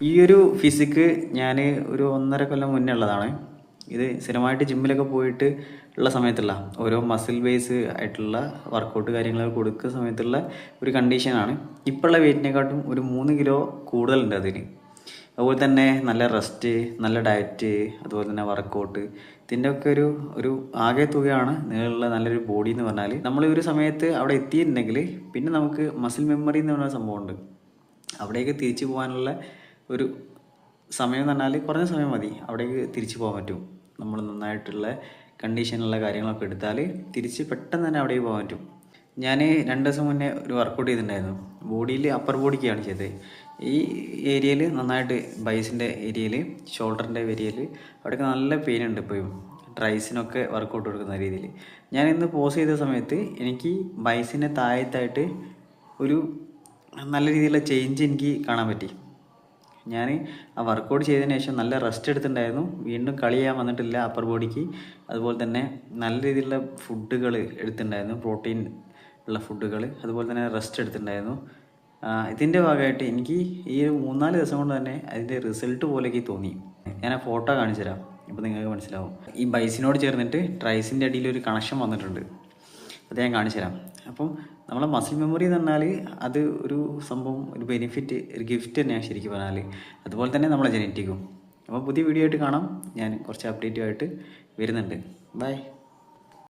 ഈ ഒരു ഫിസിക്ക് ഞാൻ ഒരു 1.5 കൊല്ലം മുന്നേ ഉള്ളതാണ്. ഇത് സ്ഥിരമായിട്ട് ജിമ്മിലൊക്കെ പോയിട്ട് ഉള്ള സമയത്തുള്ള ഓരോ മസിൽ ബേസ് ആയിട്ടുള്ള വർക്കൗട്ട് കാര്യങ്ങളൊക്കെ കൊടുക്കുന്ന സമയത്തുള്ള ഒരു കണ്ടീഷനാണ്. ഇപ്പോഴുള്ള വെയിറ്റിനെക്കാട്ടും ഒരു 3 കിലോ കൂടുതലുണ്ട് അതിന്. അതുപോലെ തന്നെ നല്ല റെസ്റ്റ്, നല്ല ഡയറ്റ്, അതുപോലെ തന്നെ വർക്കൗട്ട്, ഇതിൻ്റെ ഒക്കെ ഒരു ആകെ തുകയാണ് നിങ്ങളുള്ള നല്ലൊരു ബോഡി എന്ന് പറഞ്ഞാൽ. നമ്മൾ ഒരു സമയത്ത് അവിടെ എത്തിയിട്ടുണ്ടെങ്കിൽ പിന്നെ നമുക്ക് മസിൽ മെമ്മറി എന്ന് പറയുന്ന സംഭവമുണ്ട്. അവിടേക്ക് തിരിച്ചു പോകാനുള്ള ഒരു സമയം എന്ന് പറഞ്ഞാൽ കുറഞ്ഞ സമയം മതി, അവിടേക്ക് തിരിച്ചു പോകാൻ പറ്റും. നമ്മൾ നന്നായിട്ടുള്ള കണ്ടീഷനുള്ള കാര്യങ്ങളൊക്കെ എടുത്താൽ തിരിച്ച് പെട്ടെന്ന് തന്നെ അവിടേക്ക് പോകാൻ പറ്റും. ഞാൻ 2 ദിവസം മുന്നേ ഒരു വർക്കൗട്ട് ചെയ്തിട്ടുണ്ടായിരുന്നു. ബോഡിയിൽ അപ്പർ ബോഡിക്കാണ് ചെയ്തത്. ഈ ഏരിയയിൽ നന്നായിട്ട് ബൈസിൻ്റെ ഏരിയയിൽ, ഷോൾഡറിൻ്റെ ഏരിയയിൽ അവിടെയൊക്കെ നല്ല പെയിൻ ഉണ്ട് ഇപ്പോഴും. ട്രൈസിനൊക്കെ വർക്കൗട്ട് കൊടുക്കുന്ന രീതിയിൽ ഞാൻ ഇന്ന് പോസ് ചെയ്ത സമയത്ത് എനിക്ക് ബൈസിൻ്റെ താഴത്തായിട്ട് ഒരു നല്ല രീതിയിലുള്ള ചേഞ്ച് എനിക്ക് കാണാൻ പറ്റി. ഞാൻ ആ വർക്കൗട്ട് ചെയ്തതിന് ശേഷം നല്ല റെസ്റ്റ് എടുത്തിട്ടുണ്ടായിരുന്നു. വീണ്ടും കളി ചെയ്യാൻ വന്നിട്ടില്ല അപ്പർ ബോഡിക്ക്. അതുപോലെ തന്നെ നല്ല രീതിയിലുള്ള ഫുഡുകൾ എടുത്തിട്ടുണ്ടായിരുന്നു, പ്രോട്ടീൻ ഉള്ള ഫുഡുകൾ. അതുപോലെ തന്നെ റെസ്റ്റ് എടുത്തിട്ടുണ്ടായിരുന്നു. ഇതിൻ്റെ ഭാഗമായിട്ട് എനിക്ക് ഈ 3-4 ദിവസം കൊണ്ട് തന്നെ അതിൻ്റെ റിസൾട്ട് പോലെയൊക്കെ തോന്നി. ഞാൻ ആ ഫോട്ടോ കാണിച്ചു തരാം, അപ്പോൾ നിങ്ങൾക്ക് മനസ്സിലാവും. ഈ ബൈസിനോട് ചേർന്നിട്ട് ട്രൈസിൻ്റെ അടിയിൽ ഒരു കണക്ഷൻ വന്നിട്ടുണ്ട്, അത് ഞാൻ കാണിച്ചു തരാം. അപ്പം നമ്മളെ മസിൽ മെമ്മറി എന്ന് പറഞ്ഞാൽ അത് ഒരു സംഭവം, ഒരു ബെനിഫിറ്റ്, ഒരു ഗിഫ്റ്റ് തന്നെയാണ് ശരിക്കും പറഞ്ഞാൽ. അതുപോലെ തന്നെ നമ്മളെ ജനറ്റിക്കും. അപ്പോൾ പുതിയ വീഡിയോ ആയിട്ട് കാണാം. ഞാൻ കുറച്ച് അപ്ഡേറ്റുമായിട്ട് വരുന്നുണ്ട്. ബൈ.